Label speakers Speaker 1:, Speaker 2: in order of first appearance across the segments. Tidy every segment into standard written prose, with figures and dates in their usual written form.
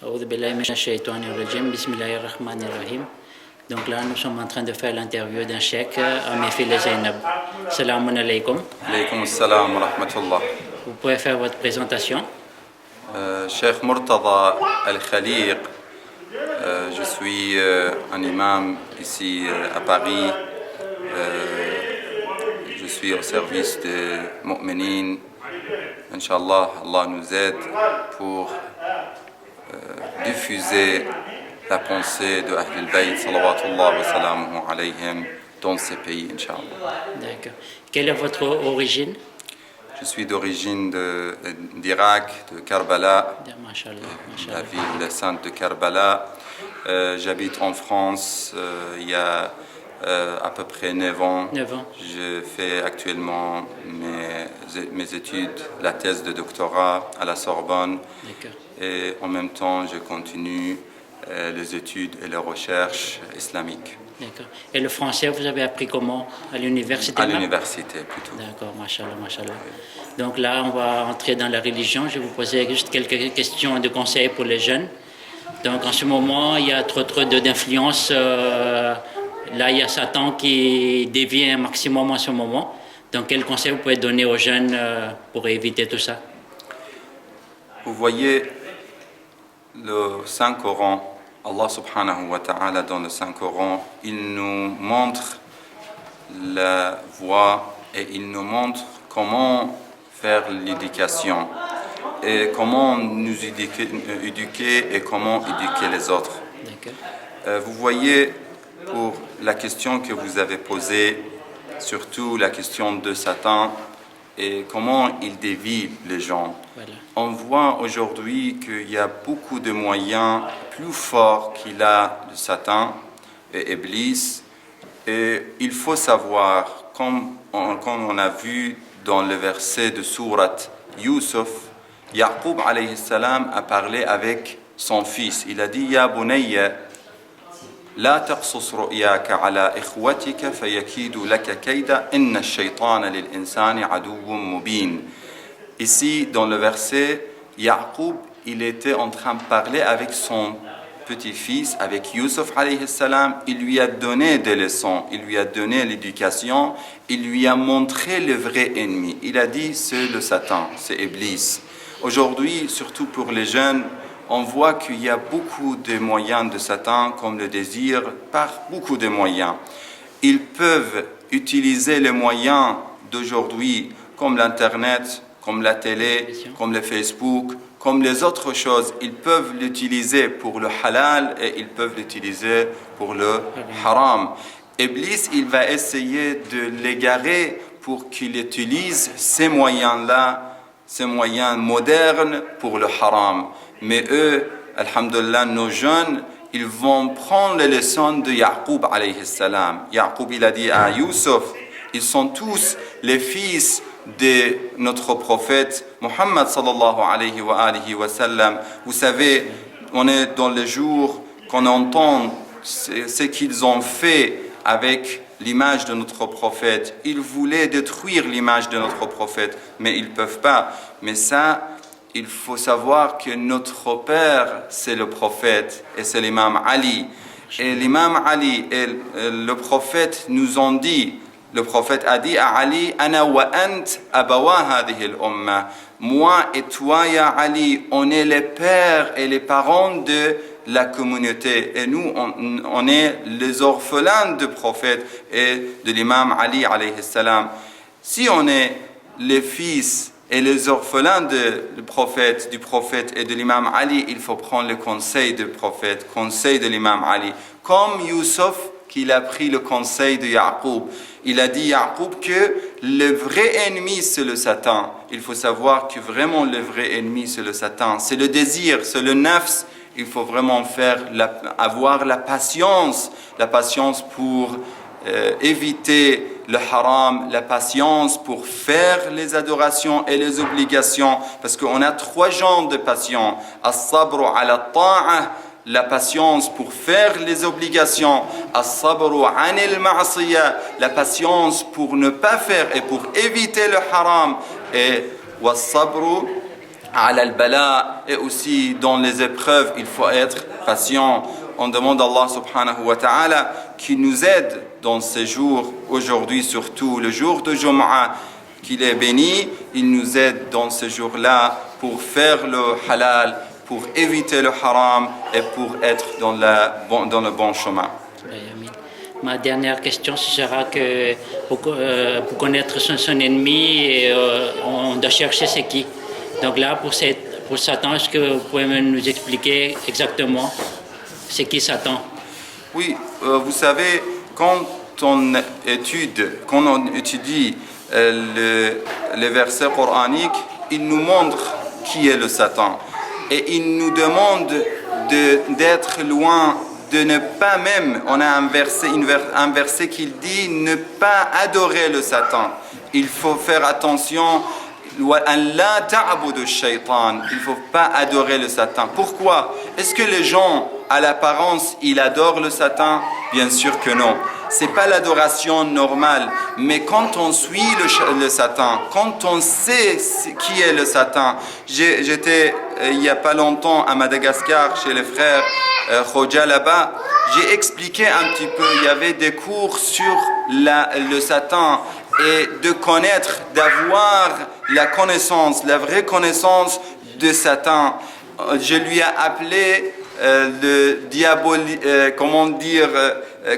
Speaker 1: Aoudou billahi minash shaïtanir rajim, bismillahir rahmanir rahim. Donc là, nous sommes en train de faire l'interview d'un cheikh à mes filles Zainab. Salam alaikum.
Speaker 2: Alaykoum salam wa rahmatullah.
Speaker 1: Vous pouvez faire votre présentation.
Speaker 2: Cheikh Murtada Al-Khaliq, je suis un imam ici à Paris. Je suis au service des mu'minines. Inch'Allah, Allah nous aide pour diffuser la pensée de Ahl al-Bayt salawatullah wa salamuhu alayhim dans ces pays, Inch'Allah.
Speaker 1: D'accord. Quelle est votre origine?
Speaker 2: Je suis d'origine d'Irak, de Karbala,
Speaker 1: Mashallah,
Speaker 2: la ville sainte de Karbala. J'habite en France il y a à peu près 9 ans.
Speaker 1: 9 ans.
Speaker 2: Je fais actuellement mes études, la thèse de doctorat à la Sorbonne.
Speaker 1: D'accord.
Speaker 2: Et en même temps, je continue les études et les recherches islamiques.
Speaker 1: D'accord. Et le français, vous avez appris comment? À l'université?
Speaker 2: À l'université, plutôt.
Speaker 1: D'accord, mashallah, mashallah. Donc là, on va entrer dans la religion. Je vais vous poser juste quelques questions de conseils pour les jeunes. Donc en ce moment, il y a trop d'influence. Là, il y a Satan qui dévie un maximum en ce moment. Donc quel conseil vous pouvez donner aux jeunes pour éviter tout ça?
Speaker 2: Vous voyez, le Saint-Coran, Allah subhanahu wa ta'ala dans le Saint-Coran, il nous montre la voie et il nous montre comment faire l'éducation et comment nous éduquer et comment éduquer les autres. Vous voyez, pour la question que vous avez posée, surtout la question de Satan et comment il dévie les gens.
Speaker 1: Voilà.
Speaker 2: On voit aujourd'hui qu'il y a beaucoup de moyens plus forts qu'il a de Satan et Iblis. Et il faut savoir, comme on a vu dans le verset de sourate Yusuf, Yaqub alayhi salam a parlé avec son fils. Il a dit « Ya bunayya, la taqsus ru'yaka ala ikhwatika fayakidu laka kayda inna ash-shaytana lil insani aduwwun mubin » Ici, dans le verset, Yaqub, il était en train de parler avec son petit-fils, avec Yusuf alayhi salam. Il lui a donné des leçons, il lui a donné l'éducation, il lui a montré le vrai ennemi. Il a dit, c'est le Satan, c'est Iblis. Aujourd'hui, surtout pour les jeunes, on voit qu'il y a beaucoup de moyens de Satan, comme le désir, par beaucoup de moyens. Ils peuvent utiliser les moyens d'aujourd'hui, comme l'Internet, comme la télé, comme le Facebook, comme les autres choses. Ils peuvent l'utiliser pour le halal et ils peuvent l'utiliser pour le haram. Iblis, il va essayer de l'égarer pour qu'il utilise ces moyens-là, ces moyens modernes pour le haram. Mais eux, alhamdulillah, nos jeunes, ils vont prendre les leçons de Yaqub alayhi salam. Yaqub, il a dit à Yusuf, ils sont tous les fils de notre prophète Muhammad sallallahu alayhi wa sallam. Vous savez, on est dans les jours qu'on entend ce qu'ils ont fait avec l'image de notre prophète. Ils voulaient détruire l'image de notre prophète, mais ils ne peuvent pas. Mais ça, il faut savoir que notre père, c'est le prophète et c'est l'imam Ali. Et l'imam Ali et le prophète nous ont dit, le prophète a dit à Ali, Ana wa ant abawa hadhihi al-umma. Moi et toi, ya Ali, on est les pères et les parents de la communauté. Et nous, on est les orphelins du prophète et de l'imam Ali alayhi salam. Si on est les fils et les orphelins du prophète et de l'imam Ali, il faut prendre le conseil du prophète, conseil de l'imam Ali. Comme Yusuf, qu'il a pris le conseil de Yaqub. Il a dit Yaqub que le vrai ennemi c'est le Satan. Il faut savoir que vraiment le vrai ennemi c'est le Satan. C'est le désir, c'est le nafs. Il faut vraiment avoir la patience pour éviter le haram, la patience pour faire les adorations et les obligations. Parce qu'on a 3 genres de patience. As-sabru ala ta'ah, la patience pour faire les obligations, as-sabru anil ma'siyah, la patience pour ne pas faire et pour éviter le haram, et was-sabru ala al-bala, et aussi dans les épreuves, il faut être patient. On demande à Allah subhanahu wa ta'ala qui nous aide dans ces jours, aujourd'hui surtout le jour de Jum'a, qu'il est béni, il nous aide dans ces jours-là pour faire le halal, pour éviter le haram et pour être dans le bon chemin.
Speaker 1: Ma dernière question, ce sera que pour connaître son ennemi, on doit chercher c'est qui. Donc là, pour Satan, est-ce que vous pouvez nous expliquer exactement c'est qui Satan?
Speaker 2: Oui, vous savez, quand on étudie les versets coraniques, il nous montre qui est le Satan. Et il nous demande d'être loin, de ne pas même, on a un verset qui dit ne pas adorer le Satan. Il faut faire attention. Il ne faut pas adorer le Satan. Pourquoi? Est-ce que les gens, à l'apparence, ils adorent le Satan? Bien sûr que non. Ce n'est pas l'adoration normale. Mais quand on suit le Satan, quand on sait qui est le Satan, j'étais il n'y a pas longtemps à Madagascar chez les frères Khoja là-bas, j'ai expliqué un petit peu, il y avait des cours sur le Satan et de connaître, d'avoir la connaissance, la vraie connaissance de Satan. Je lui ai appelé comment dire,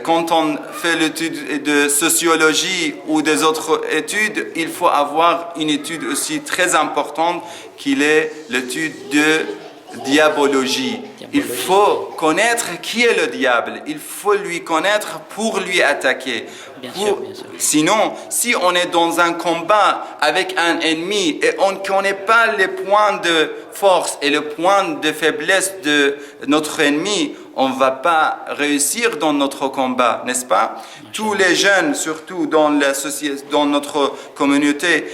Speaker 2: quand on fait l'étude de sociologie ou des autres études, il faut avoir une étude aussi très importante qui est l'étude de diabologie. Il faut connaître qui est le diable. Il faut lui connaître pour lui attaquer.
Speaker 1: Bien sûr.
Speaker 2: Sinon, si on est dans un combat avec un ennemi et on ne connaît pas les points de force et les points de faiblesse de notre ennemi, on ne va pas réussir dans notre combat, n'est-ce pas? Tous les jeunes, surtout dans la société, dans notre communauté,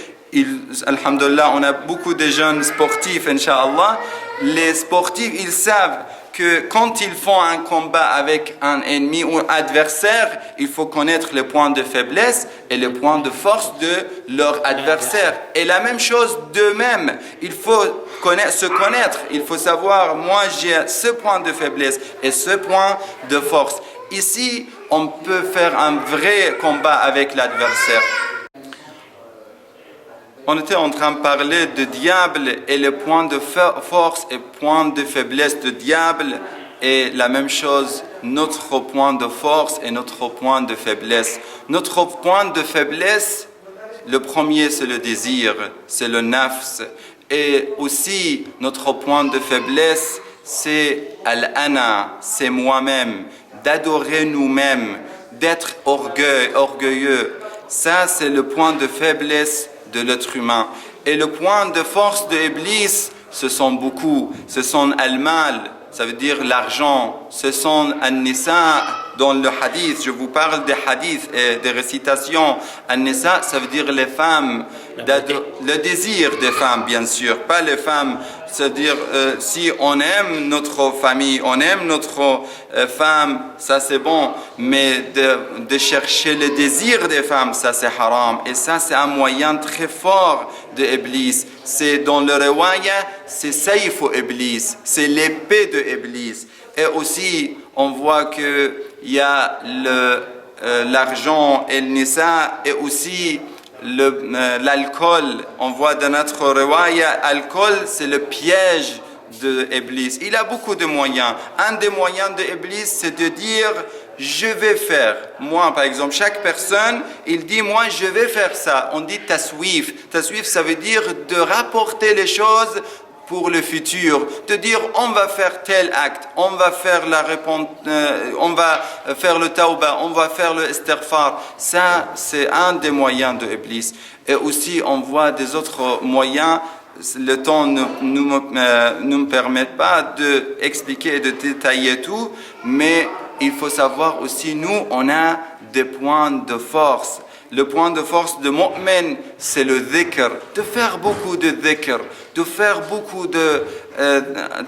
Speaker 2: alhamdulillah, on a beaucoup de jeunes sportifs, incha'Allah. Les sportifs, ils savent que quand ils font un combat avec un ennemi ou un adversaire, il faut connaître les points de faiblesse et les points de force de leur adversaire. Et la même chose d'eux-mêmes, il faut se connaître, il faut savoir, moi j'ai ce point de faiblesse et ce point de force. Ici, on peut faire un vrai combat avec l'adversaire. On était en train de parler de diable et les points de force et points de faiblesse de diable est la même chose, notre point de force et notre point de faiblesse. Notre point de faiblesse, le premier c'est le désir, c'est le nafs. Et aussi notre point de faiblesse c'est al-ana, c'est moi-même, d'adorer nous-mêmes, d'être orgueilleux. Ça c'est le point de faiblesse de l'être humain. Et le point de force de Iblis, ce sont beaucoup. Ce sont al-mal, ça veut dire l'argent. Ce sont an-nisa dans le hadith. Je vous parle des hadiths et des récitations. An-nisa, ça veut dire les femmes. Le désir des femmes, bien sûr. Pas les femmes. C'est-à-dire, si on aime notre famille, on aime notre femme, ça c'est bon. Mais de chercher le désir des femmes, ça c'est haram. Et ça c'est un moyen très fort de Iblis. C'est dans le riwaya, c'est Sayf Iblis. C'est l'épée de Iblis. Et aussi, on voit qu'il y a l'argent et le nisa et aussi l'alcool. On voit dans notre riwaya, l'alcool c'est le piège de Iblis. Il a beaucoup de moyens. Un des moyens de Iblis c'est de dire je vais faire. Moi par exemple, chaque personne il dit moi je vais faire ça. On dit taswif. Taswif ça veut dire de rapporter les choses pour le futur, de dire on va faire tel acte, on va faire on va faire le tauba, on va faire le istighfar. Ça, c'est un des moyens de Iblis. Et aussi, on voit des autres moyens. Le temps ne me permet pas d'expliquer et de détailler tout, mais il faut savoir aussi, nous, on a des points de force. Le point de force de mu'min, c'est le dhikr, de faire beaucoup de dhikr, de faire beaucoup de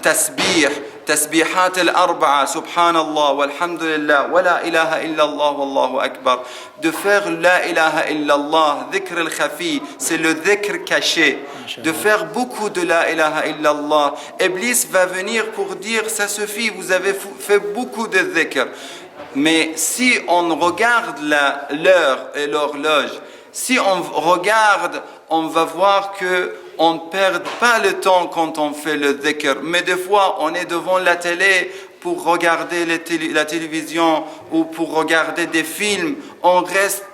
Speaker 2: تسبيح تسبيحات الأربعة سبحان الله والحمد لله ولا إله إلا الله والله أكبر, de faire la ilaha illallah, dhikr al-khafi, c'est le dhikr caché, de faire beaucoup de la ilaha illallah. Iblis va venir pour dire ça suffit, vous avez fait beaucoup de dhikr. Mais si on regarde l'heure et l'horloge, si on regarde, on va voir que on ne perd pas le temps quand on fait le dhikr. Mais des fois, on est devant la télé pour regarder la télévision ou pour regarder des films. On reste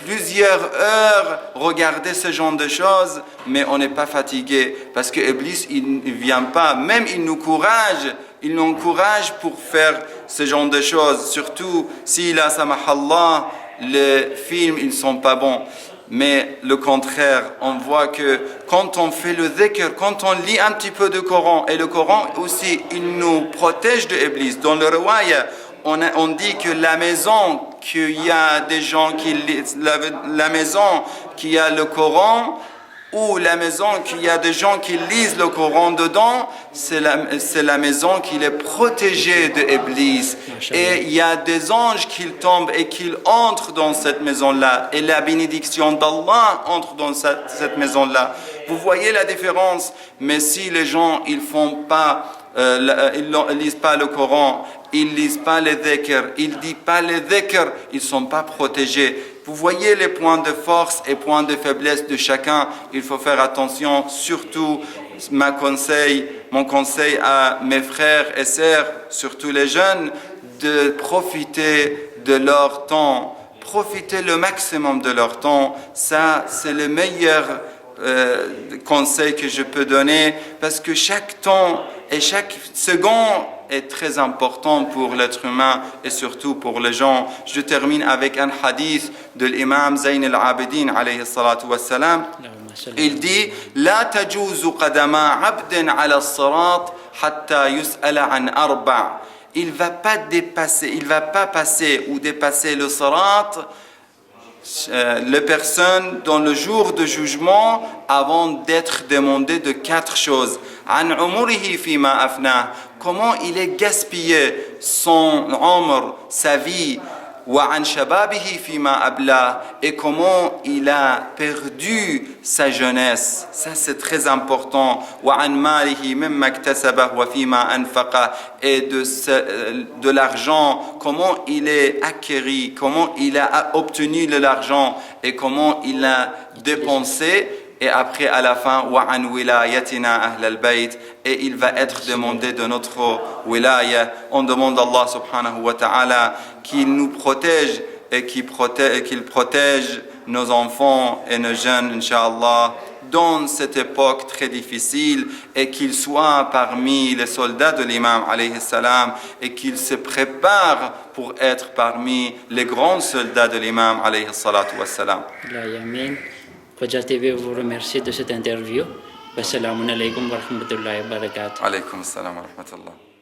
Speaker 2: plusieurs heures regarder ce genre de choses, mais on n'est pas fatigué parce que Iblis, il ne vient pas. Même il nous encourage pour faire ce genre de choses. Surtout si là, samahallah, les films, ils ne sont pas bons. Mais le contraire, on voit que quand on fait le dhikr, quand on lit un petit peu de Coran, et le Coran aussi, il nous protège de Iblis. Dans le riwaya, on dit que la maison, qu'il y a des gens qui lisent, la maison qui a le Coran, ou la maison qu'il y a des gens qui lisent le Coran dedans, c'est la maison qui est protégée de Iblis. Et il y a des anges qui tombent et qui entrent dans cette maison-là. Et la bénédiction d'Allah entre dans cette maison-là. Vous voyez la différence? Mais si les gens, ils lisent pas le Coran, ils lisent pas les dhikr, ils disent pas les dhikr, ils sont pas protégés. Vous voyez les points de force et points de faiblesse de chacun. Il faut faire attention, surtout mon conseil à mes frères et sœurs, surtout les jeunes, de profiter de leur temps. Profiter le maximum de leur temps. Ça, c'est le meilleur conseil que je peux donner parce que chaque temps et chaque seconde est très important pour l'être humain et surtout pour les gens. Je termine avec un hadith de l'imam Zayn al-Abidin alayhi salatu wassalam. Il dit لا تجوز قدم عبد على الصراط حتى يسأل عن أربع. Il va pas passer ou dépasser le sirat, les personnes dans le jour de jugement avant d'être demandé de 4 choses. عن عمره فيما أفناه, comment il est gaspillé son umr, sa vie, وعن شبابه فيما أبلاه, et comment il a perdu sa jeunesse. Ça c'est très important. وعن ماله مما اكتسبه وفيما أنفقه, et de l'argent, comment il est acquis, comment il a obtenu de l'argent et comment il a dépensé. Et après, à la fin, وَعَنْ وِلَايَتِنَا أَهْلَ الْبَيْتِ, et il va être demandé de notre wilaya. On demande à Allah subhanahu wa ta'ala qu'il nous protège et qu'il protège nos enfants et nos jeunes, Inch'Allah, dans cette époque très difficile, et qu'il soit parmi les soldats de l'imam alayhi salam, et qu'il se prépare pour être parmi les grands soldats de l'imam alayhi salatu wassalam.
Speaker 1: Fajr TV vous remercie de cette interview. Wassalamu alaikum wa rahmatullahi wa barakatuh.
Speaker 2: Alaykum assalam wa rahmatullah.